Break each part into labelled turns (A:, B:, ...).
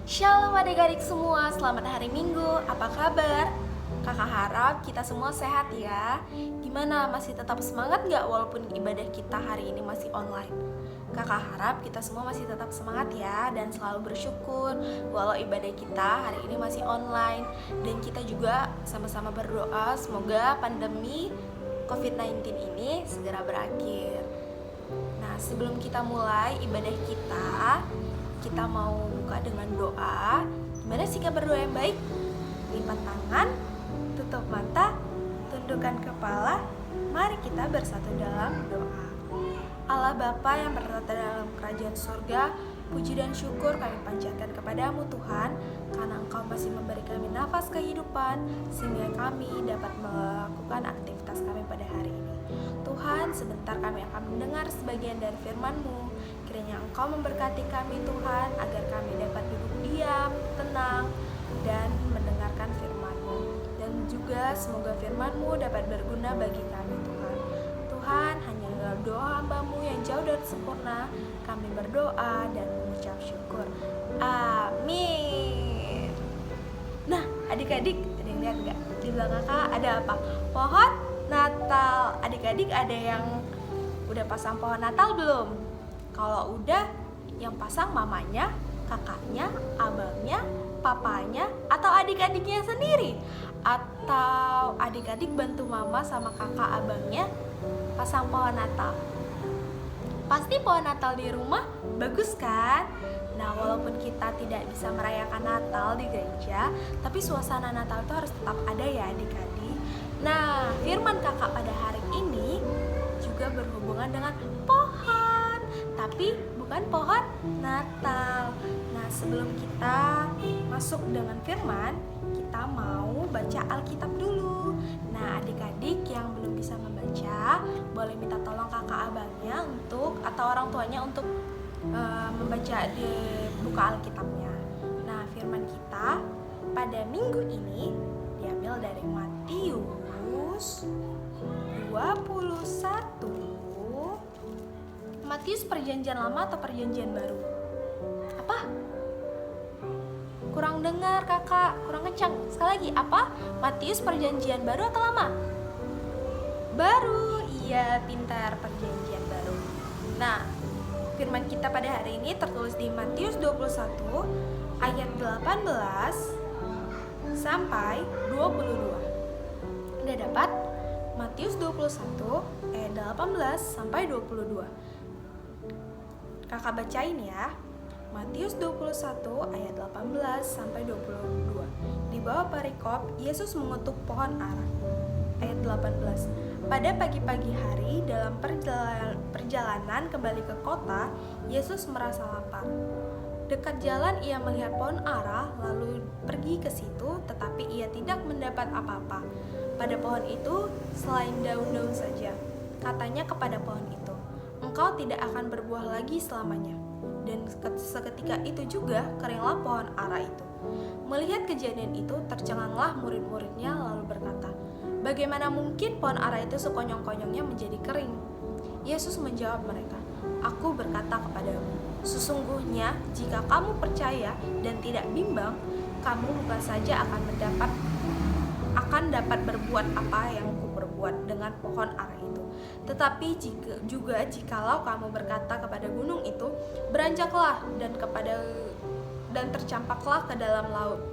A: Shalom adik-adik semua, selamat hari Minggu, apa kabar? Kakak harap kita semua sehat ya. Gimana, masih tetap semangat gak walaupun ibadah kita hari ini masih online? Kakak harap kita semua masih tetap semangat ya, dan selalu bersyukur walau ibadah kita hari ini masih online. Dan kita juga sama-sama berdoa semoga pandemi COVID-19 ini segera berakhir. Nah, sebelum kita mulai ibadah kita mau buka dengan doa. Gimana sikap berdoa yang baik? Lipat tangan, tutup mata, tundukkan kepala. Mari kita bersatu dalam doa. Allah Bapa yang bertata dalam kerajaan surga, puji dan syukur kami panjatkan kepadamu Tuhan, karena Engkau masih memberi kami nafas kehidupan, sehingga kami dapat melakukan aktivitas kami pada hari ini. Tuhan, sebentar kami akan mendengar sebagian dari firman-Mu. Kiranya Engkau memberkati kami Tuhan, agar kami dapat duduk diam, tenang, dan mendengarkan firman-Mu. Dan juga semoga firman-Mu dapat berguna bagi kami Tuhan. Tuhan, hanya dalam doa hamba-Mu yang jauh dari sempurna, kami berdoa dan mengucap syukur. Amin. Nah, adik-adik, ada yang lihat nggak? Di belakang kakak ada apa? Pohon Natal. Adik-adik ada yang udah pasang pohon Natal belum? Kalau udah, yang pasang mamanya, kakaknya, abangnya, papanya, atau adik-adiknya sendiri? Atau adik-adik bantu mama sama kakak abangnya pasang pohon Natal? Pasti pohon Natal di rumah bagus kan? Nah, walaupun kita tidak bisa merayakan Natal di gereja, tapi suasana Natal itu harus tetap ada ya adik-adik. Nah, firman kakak pada hari ini juga berhubungan dengan pohon, tapi bukan pohon Natal. Nah, sebelum kita masuk dengan firman, kita mau baca Alkitab dulu. Nah, adik-adik yang belum bisa membaca, boleh minta tolong kakak abangnya atau orang tuanya untuk membaca di buka Alkitabnya. Nah, firman kita pada minggu ini diambil dari Matius 21. Matius perjanjian lama atau perjanjian baru? Apa? Kurang dengar kakak, kurang kencang. Sekali lagi, apa? Matius perjanjian baru atau lama? Baru, iya, pintar, perjanjian baru. Nah, Firman kita pada hari ini tertulis di Matius 21 ayat 18 sampai 22. Udah dapat? Matius 21 ayat 18 sampai 22. Kakak bacain ya. Matius 21 ayat 18 sampai 22. Di bawah perikop, Yesus mengutuk pohon ara. Ayat 18. Pada pagi-pagi hari dalam perjalanan kembali ke kota, Yesus merasa lapar. Dekat jalan ia melihat pohon ara, lalu pergi ke situ, tetapi ia tidak mendapat apa-apa. Pada pohon itu selain daun-daun saja. Katanya kepada pohon itu, "Engkau tidak akan berbuah lagi selamanya." Dan seketika itu juga keringlah pohon ara itu. Melihat kejadian itu, tercenganglah murid-muridnya lalu berkata, "Bagaimana mungkin pohon ara itu sekonyong-konyongnya menjadi kering?" Yesus menjawab mereka, "Aku berkata kepadamu, sesungguhnya jika kamu percaya dan tidak bimbang, kamu bukan saja akan dapat berbuat apa yang kuperbuat dengan pohon ara itu, tetapi jikalau kamu berkata kepada gunung itu, beranjaklah dan tercampaklah ke dalam laut,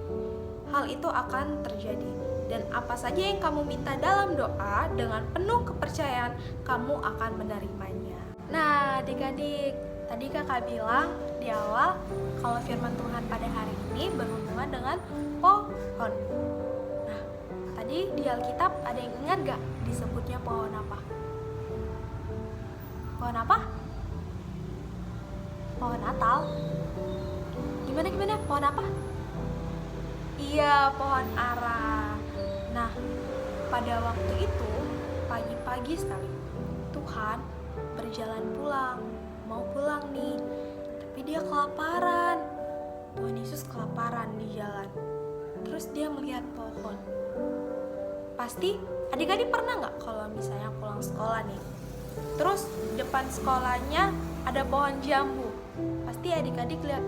A: hal itu akan terjadi. Dan apa saja yang kamu minta dalam doa dengan penuh kepercayaan, kamu akan menerimanya." Nah, adik-adik, tadi kakak bilang di awal kalau firman Tuhan pada hari ini berhubungan dengan pohon. Nah, tadi di Alkitab ada yang ingat gak disebutnya pohon apa? Pohon apa? Pohon Natal. Gimana? Pohon apa? Iya, pohon ara. Nah, pada waktu itu pagi-pagi sekali Tuhan berjalan pulang, mau pulang nih, tapi dia kelaparan. Tuhan Yesus kelaparan di jalan. Terus dia melihat pohon. Pasti adik-adik pernah nggak kalau misalnya pulang sekolah nih, terus depan sekolahnya ada pohon jambu, pasti adik-adik lihat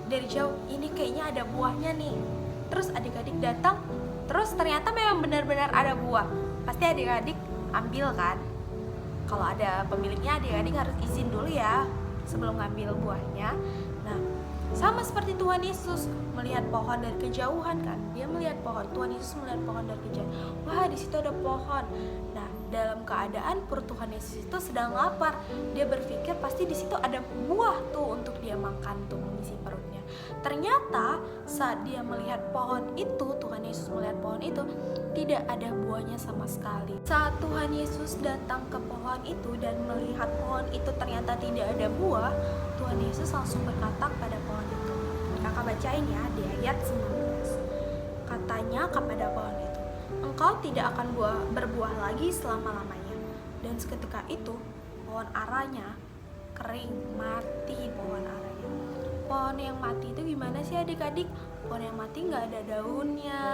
A: dari jauh, ini kayaknya ada buahnya nih. Terus adik-adik datang, terus ternyata memang benar-benar ada buah, pasti adik-adik ambil kan? Kalau ada pemiliknya, adik-adik harus izin dulu ya sebelum ngambil buahnya. Nah, sama seperti Tuhan Yesus melihat pohon dari kejauhan kan? Dia melihat pohon, Tuhan Yesus melihat pohon dari kejauhan. Wah, di situ ada pohon. Nah, dalam keadaan perut Tuhan Yesus itu sedang lapar, dia berpikir pasti di situ ada buah tuh untuk dia makan, untuk mengisi perutnya. Ternyata saat dia melihat pohon itu, Tuhan Yesus melihat pohon itu, tidak ada buahnya sama sekali. Saat Tuhan Yesus datang ke pohon itu dan melihat pohon itu ternyata tidak ada buah, Tuhan Yesus langsung berkata kepada pohon itu. Kakak bacain ya di ayat 19. Katanya kepada pohon itu, "Engkau tidak akan berbuah lagi selama-lamanya." Dan seketika itu pohon aranya kering, mati pohon aranya. Pohon yang mati itu gimana sih adik-adik? Pohon yang mati nggak ada daunnya,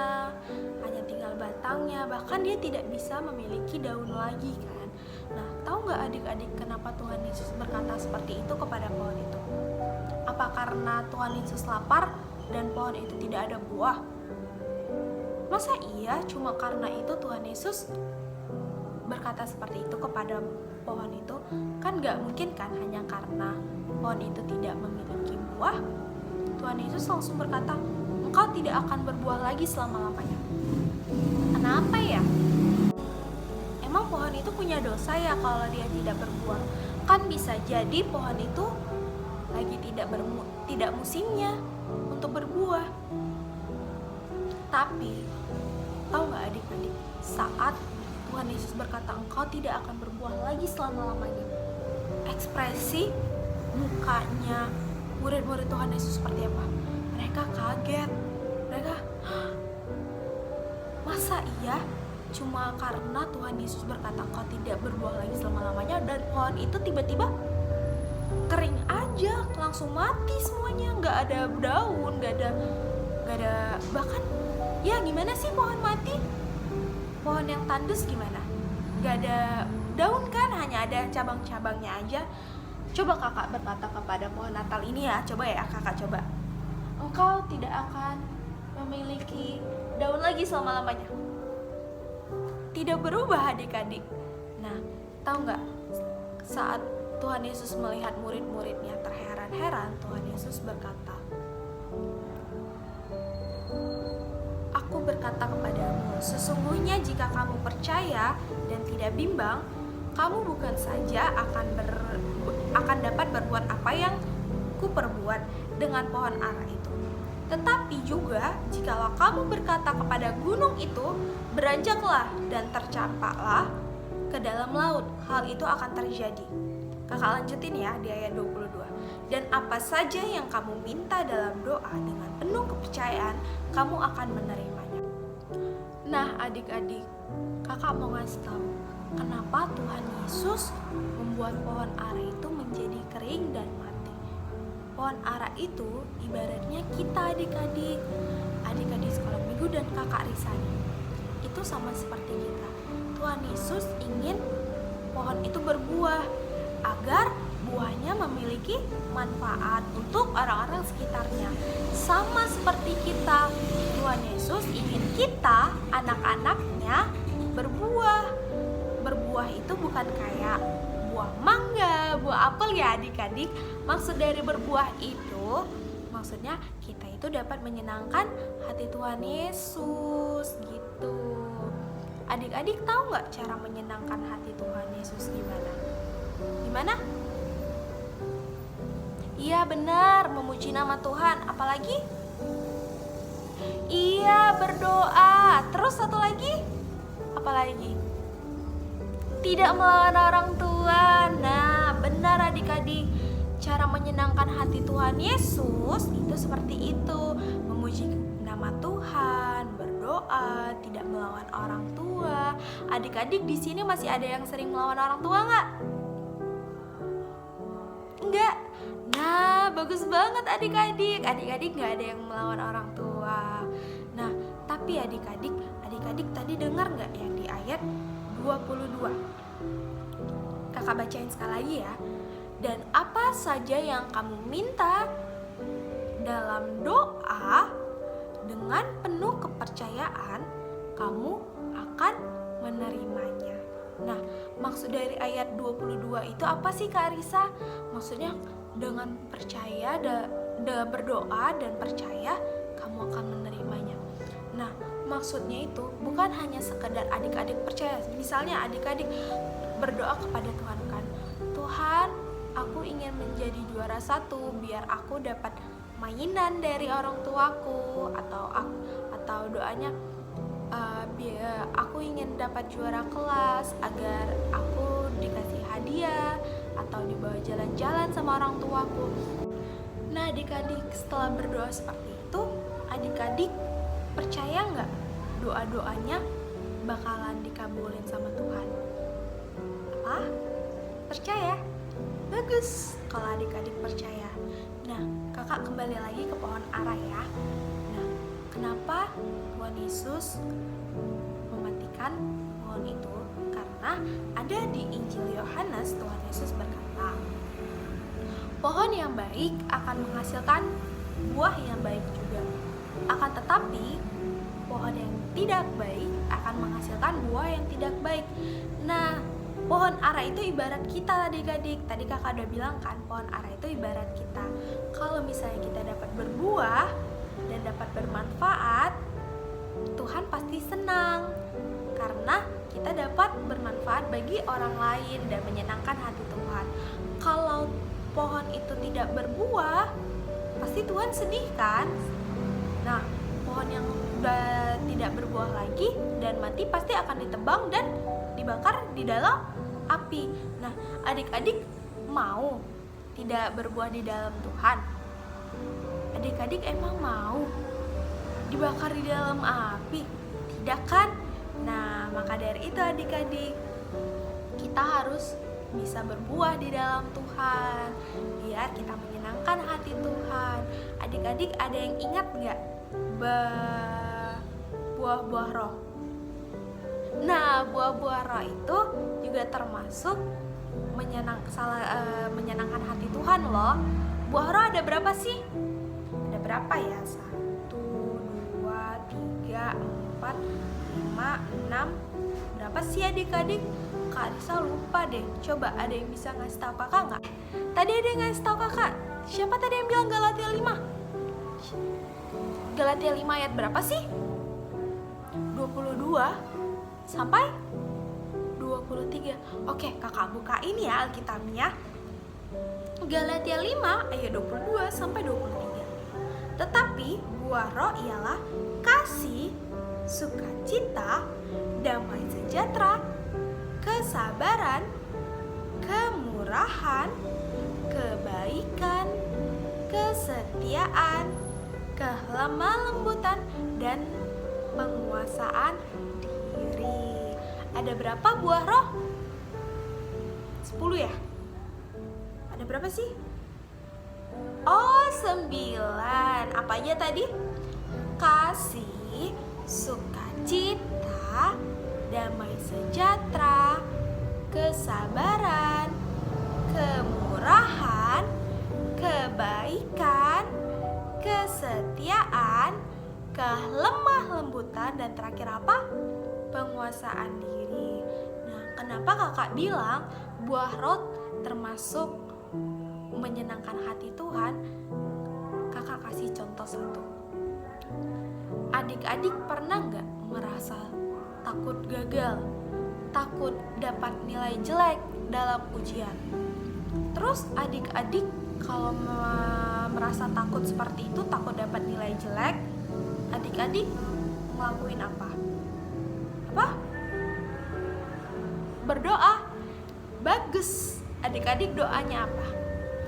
A: hanya tinggal batangnya, bahkan dia tidak bisa memiliki daun lagi kan. Nah, tahu nggak adik-adik kenapa Tuhan Yesus berkata seperti itu kepada pohon itu? Apa karena Tuhan Yesus lapar dan pohon itu tidak ada buah? Masa iya cuma karena itu Tuhan Yesus berkata seperti itu kepada pohon itu? Kan nggak mungkin kan hanya karena pohon itu tidak memiliki buah. Tuhan Yesus langsung berkata, "Engkau tidak akan berbuah lagi selama-lamanya." Kenapa ya? Emang pohon itu punya dosa ya kalau dia tidak berbuah? Kan bisa jadi pohon itu lagi tidak musimnya untuk berbuah. Tapi tahu nggak adik-adik, saat Tuhan Yesus berkata engkau tidak akan berbuah lagi selama-lamanya, ekspresi mukanya murid-murid Tuhan Yesus seperti apa? Mereka kaget. Mereka, masa iya? Cuma karena Tuhan Yesus berkata engkau tidak berbuah lagi selama-lamanya, dan pohon itu tiba-tiba kering aja, langsung mati semuanya, nggak ada daun, nggak ada bahkan ya gimana sih pohon mati? Pohon yang tandus gimana? Nggak ada daun kan, hanya ada cabang-cabangnya aja. Coba kakak berkata kepada pohon Natal ini ya, coba ya kakak coba. Engkau tidak akan memiliki daun lagi selama-lamanya. Tidak berubah adik-adik. Nah, tahu nggak? Saat Tuhan Yesus melihat murid-muridnya terheran-heran, Tuhan Yesus berkata, "Aku berkata kepadamu, sesungguhnya jika kamu percaya dan tidak bimbang, kamu bukan saja akan dapat berbuat apa yang kuperbuat dengan pohon ara itu, tetapi juga jikalau kamu berkata kepada gunung itu, beranjaklah dan tercampaklah ke dalam laut, hal itu akan terjadi." Kakak lanjutin ya di ayat 22. "Dan apa saja yang kamu minta dalam doa dengan penuh kepercayaan, kamu akan menerimanya." Nah adik-adik, kakak mau ngasih tahu kenapa Tuhan Yesus membuat pohon ara itu menjadi kering dan mati. Pohon ara itu ibaratnya kita adik-adik sekolah minggu dan kakak Risani. Itu sama seperti kita. Tuhan Yesus ingin pohon itu berbuah agar buahnya memiliki manfaat untuk orang-orang sekitarnya. Sama seperti kita, Tuhan Yesus ingin kita, anak-anaknya, berbuah. Berbuah itu bukan kayak buah mangga, buah apel ya adik-adik. Maksud dari berbuah itu, maksudnya kita itu dapat menyenangkan hati Tuhan Yesus gitu. Adik-adik tahu nggak cara menyenangkan hati Tuhan Yesus gimana? Gimana? Iya benar, memuji nama Tuhan. Apalagi? Iya, berdoa. Terus satu lagi? Apalagi? Tidak melawan orang tua. Nah, benar adik-adik. Cara menyenangkan hati Tuhan Yesus itu seperti itu. Memuji nama Tuhan, berdoa, tidak melawan orang tua. Adik-adik di sini masih ada yang sering melawan orang tua nggak? Enggak. Nah, bagus banget adik-adik. Adik-adik nggak ada yang melawan orang tua. Nah, tapi adik-adik tadi dengar nggak yang di ayat 22? Kakak bacain sekali lagi ya. "Dan apa saja yang kamu minta dalam doa dengan penuh kepercayaan, kamu akan menerimanya." Nah, maksud dari ayat 22 itu apa sih Kak Arisa? Maksudnya dengan percaya, berdoa dan percaya, kamu akan menerimanya. Nah, maksudnya itu bukan hanya sekedar adik-adik percaya. Misalnya adik-adik berdoa kepada Tuhan kan, "Tuhan, aku ingin menjadi juara 1 biar aku dapat mainan dari orang tuaku," atau doanya, "Biar aku ingin dapat juara kelas agar aku dikasih hadiah atau dibawa jalan-jalan sama orang tuaku." Nah adik-adik, setelah berdoa seperti itu, adik-adik percaya nggak doa-doanya bakalan dikabulin sama Tuhan? Apa? Percaya? Bagus kalau adik-adik percaya. Nah, kakak kembali lagi ke pohon ara ya. Nah, kenapa Tuhan Yesus mematikan pohon itu? Karena ada di Injil Yohanes, Tuhan Yesus berkata, "Pohon yang baik akan menghasilkan buah yang baik juga. Akan tetapi, pohon yang tidak baik akan menghasilkan buah yang tidak baik." Nah, pohon ara itu ibarat kita adik-adik. Tadi kakak udah bilang kan, pohon ara itu ibarat kita. Kalau misalnya kita dapat berbuah dan dapat bermanfaat, Tuhan pasti senang. Karena kita dapat bermanfaat bagi orang lain dan menyenangkan hati Tuhan. Kalau pohon itu tidak berbuah, pasti Tuhan sedih kan? Nah, pohon yang sudah tidak berbuah lagi dan mati pasti akan ditebang dan dibakar di dalam api. Nah, adik-adik mau tidak berbuah di dalam Tuhan? Adik-adik emang mau dibakar di dalam api? Tidak kan? Nah, maka dari itu adik-adik, kita harus bisa berbuah di dalam Tuhan biar kita menyenangkan hati Tuhan. Adik-adik ada yang ingat gak buah-buah roh? Nah, buah-buah roh itu juga termasuk menyenangkan hati Tuhan loh. Buah roh ada berapa sih? Ada berapa ya? 1, 2, 3, 4, 5, 6. Berapa sih adik-adik? Kak Alisa lupa deh. Coba ada yang bisa ngasih tahu kakak nggak? Tadi ada yang ngasih tahu kakak. Siapa tadi yang bilang Galatia 5? Galatia 5 ayat berapa sih? 22 sampai 23. Oke, kakak bukain ya Alkitabnya. Galatia 5 ayat 22 sampai 23. Tetapi buah roh ialah kasih, sukacita, damai sejahtera, kesabaran, kemurahan, kebaikan, kesetiaan, kelemah lembutan, dan penguasaan diri. Ada berapa buah roh? 10 ya? Ada berapa sih? Oh, 9. Apa aja tadi? Kasih, sukacita, damai sejahtera, kesabaran, kemurahan, kebaikan, kesetiaan, kelemah lembutan, dan terakhir apa? Penguasaan diri. Nah, kenapa kakak bilang buah roh termasuk menyenangkan hati Tuhan? Kakak kasih contoh satu. Adik-adik pernah nggak merasa takut gagal, takut dapat nilai jelek dalam ujian? Terus adik-adik kalau merasa takut seperti itu, takut dapat nilai jelek, adik-adik ngelakuin apa? Apa? Berdoa. Bagus. Adik-adik doanya apa?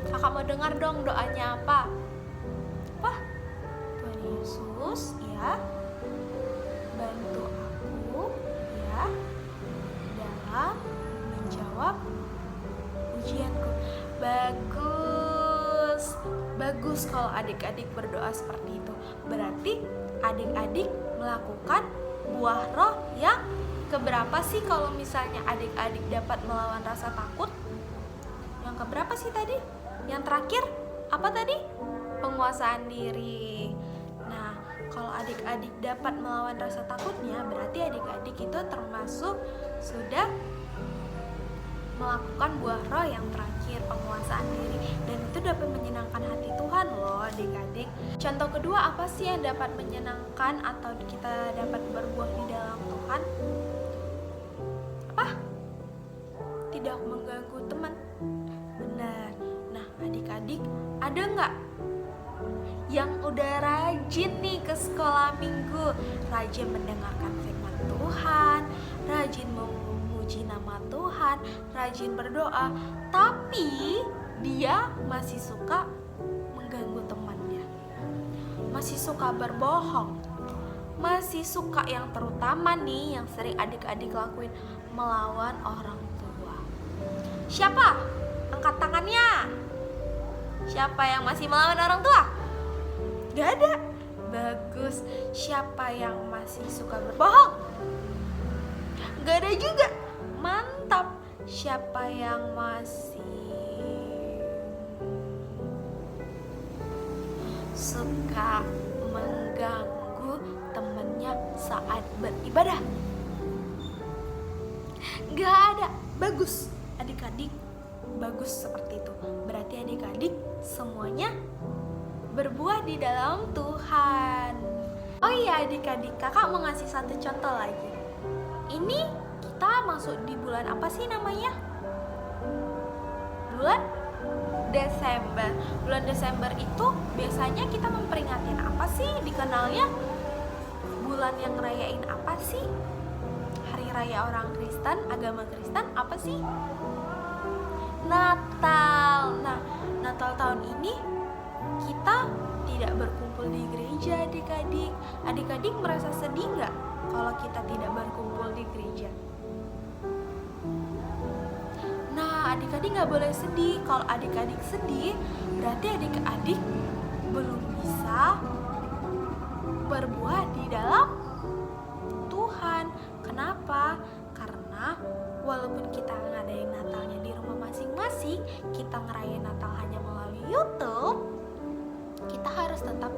A: Kakak mau dengar dong doanya apa? Apa? Tuhan Yesus ya, bantu aku ya dalam menjawab ujianku. Bagus. Bagus kalau adik-adik berdoa seperti itu. Berarti adik-adik melakukan buah roh yang keberapa sih kalau misalnya adik-adik dapat melawan rasa takut? Yang keberapa sih tadi? Yang terakhir apa tadi? Penguasaan diri. Nah, kalau adik-adik dapat melawan rasa takutnya, berarti adik-adik itu termasuk sudah melakukan buah roh yang terakhir, penguasaan diri, dan itu dapat menyenangkan hati Tuhan loh adik-adik. Contoh kedua, apa sih yang dapat menyenangkan atau kita dapat berbuah di dalam Tuhan? Apa? Tidak mengganggu teman. Benar. Nah, adik-adik ada nggak yang udah rajin nih ke sekolah minggu, rajin mendengarkan firman Tuhan, rajin memuji nama Tuhan, rajin berdoa, tapi dia masih suka mengganggu temannya, masih suka berbohong, masih suka yang terutama nih yang sering adik-adik lakuin, melawan orang tua. Siapa? Angkat tangannya. Siapa yang masih melawan orang tua? Gak ada. Bagus. Siapa yang masih suka berbohong? Gak ada juga. Mantap. Siapa yang masih suka mengganggu temannya saat beribadah? Gak ada. Bagus. Adik-adik bagus seperti itu. Berarti adik-adik semuanya berbuah di dalam Tuhan. Oh iya adik-adik, kakak mau ngasih satu contoh lagi. Ini kita masuk di bulan apa sih namanya? Bulan Desember. Bulan Desember itu biasanya kita memperingatin apa sih? Dikenalnya bulan yang ngerayain apa sih? Hari raya orang Kristen, agama Kristen apa sih? Natal. Nah, Natal tahun ini kita tidak berkumpul di gereja adik-adik. Adik-adik merasa sedih nggak kalau kita tidak berkumpul di gereja? Nah, adik-adik nggak boleh sedih. Kalau adik-adik sedih, berarti adik-adik belum bisa berbuah di dalam Tuhan. Kenapa? Karena walaupun kita ngadain Natalnya di rumah masing-masing, kita ngerayain Natal hanya melalui YouTube, kita harus tetap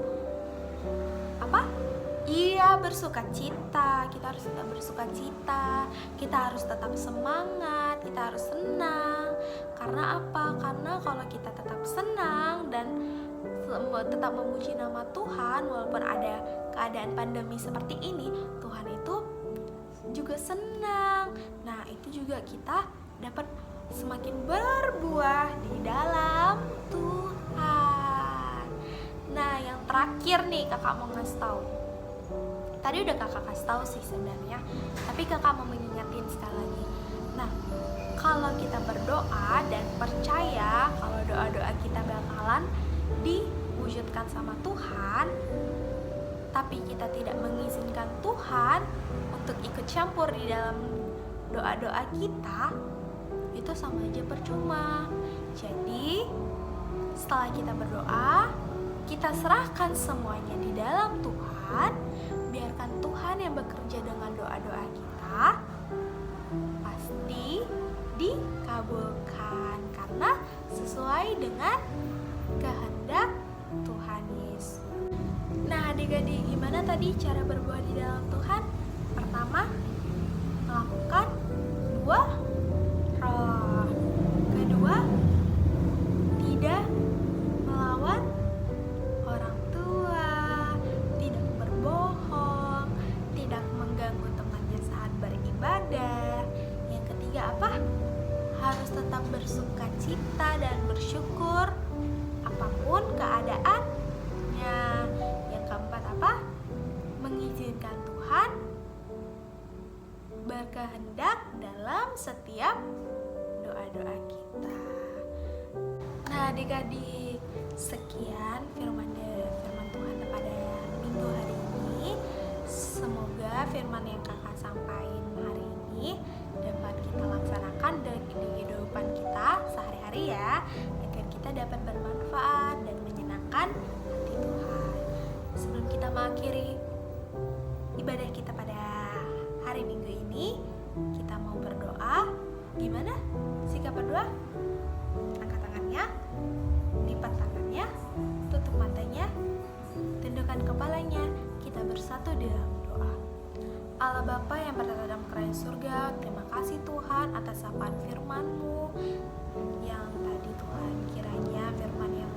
A: Iya, bersuka cita. Kita harus tetap bersuka cita. Kita harus tetap semangat. Kita harus senang. Karena apa? Karena kalau kita tetap senang dan tetap memuji nama Tuhan, walaupun ada keadaan pandemi seperti ini, Tuhan itu juga senang. Nah, itu juga kita dapat semakin berbuah di dalam Tuhan. Nah, yang terakhir nih kakak mau ngasih tahu. Tadi udah kakak kasih tahu sih sebenarnya, tapi kakak mau mengingatin sekali lagi. Nah, kalau kita berdoa dan percaya kalau doa-doa kita bakalan diwujudkan sama Tuhan, tapi kita tidak mengizinkan Tuhan untuk ikut campur di dalam doa-doa kita, itu sama aja percuma. Jadi, setelah kita berdoa, kita serahkan semuanya di dalam Tuhan, biarkan Tuhan yang bekerja dengan doa-doa kita, pasti dikabulkan karena sesuai dengan kehendak Tuhan Yesus. Nah, adik-adik, gimana tadi cara berbuah di dalam Tuhan? Pertama, melakukan buah roh. Kedua, tidak melawan orang tua, tidak berbohong, tidak mengganggu temannya saat beribadah. Yang ketiga apa? Harus tetap bersuka cita dan bersyukur apapun keadaannya. Yang keempat apa? Mengizinkan Tuhan berkehendak dalam setiap doa-doa kita. Nah, adik-adik, sekian firman Tuhan pada minggu hari ini. Semoga firman yang kakak sampaikan hari ini dapat kita laksanakan di kehidupan kita sehari-hari ya, agar kita dapat bermanfaat dan menyenangkan hati Tuhan. Sebelum kita mengakhiri ibadah kita pada hari Minggu ini, kita mau berdoa. Gimana sikap berdoa? Angkat tangannya, lipat tangannya, tutup matanya, tundukkan kepalanya. Kita bersatu dalam doa. Allah Bapa yang berada dalam kerajaan surga, terima kasih Tuhan atas sapaan firman-Mu yang tadi Tuhan, kiranya firman yang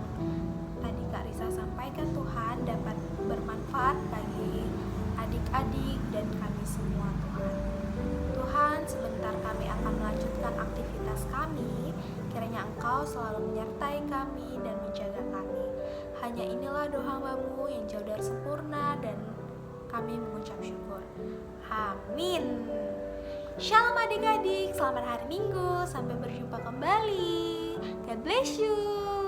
A: tadi Kak Risa sampaikan Tuhan dapat bermanfaat bagi adik-adik dan kami semua Tuhan. Tuhan, sebentar kami akan melanjutkan aktivitas kami, kiranya Engkau selalu menyertai kami dan menjaga kami. Hanya inilah doa hamba-Mu yang jauh dari sempurna dan kami mengucap syukur. Amin. Shalom adik-adik, selamat hari Minggu, sampai berjumpa kembali. God bless you.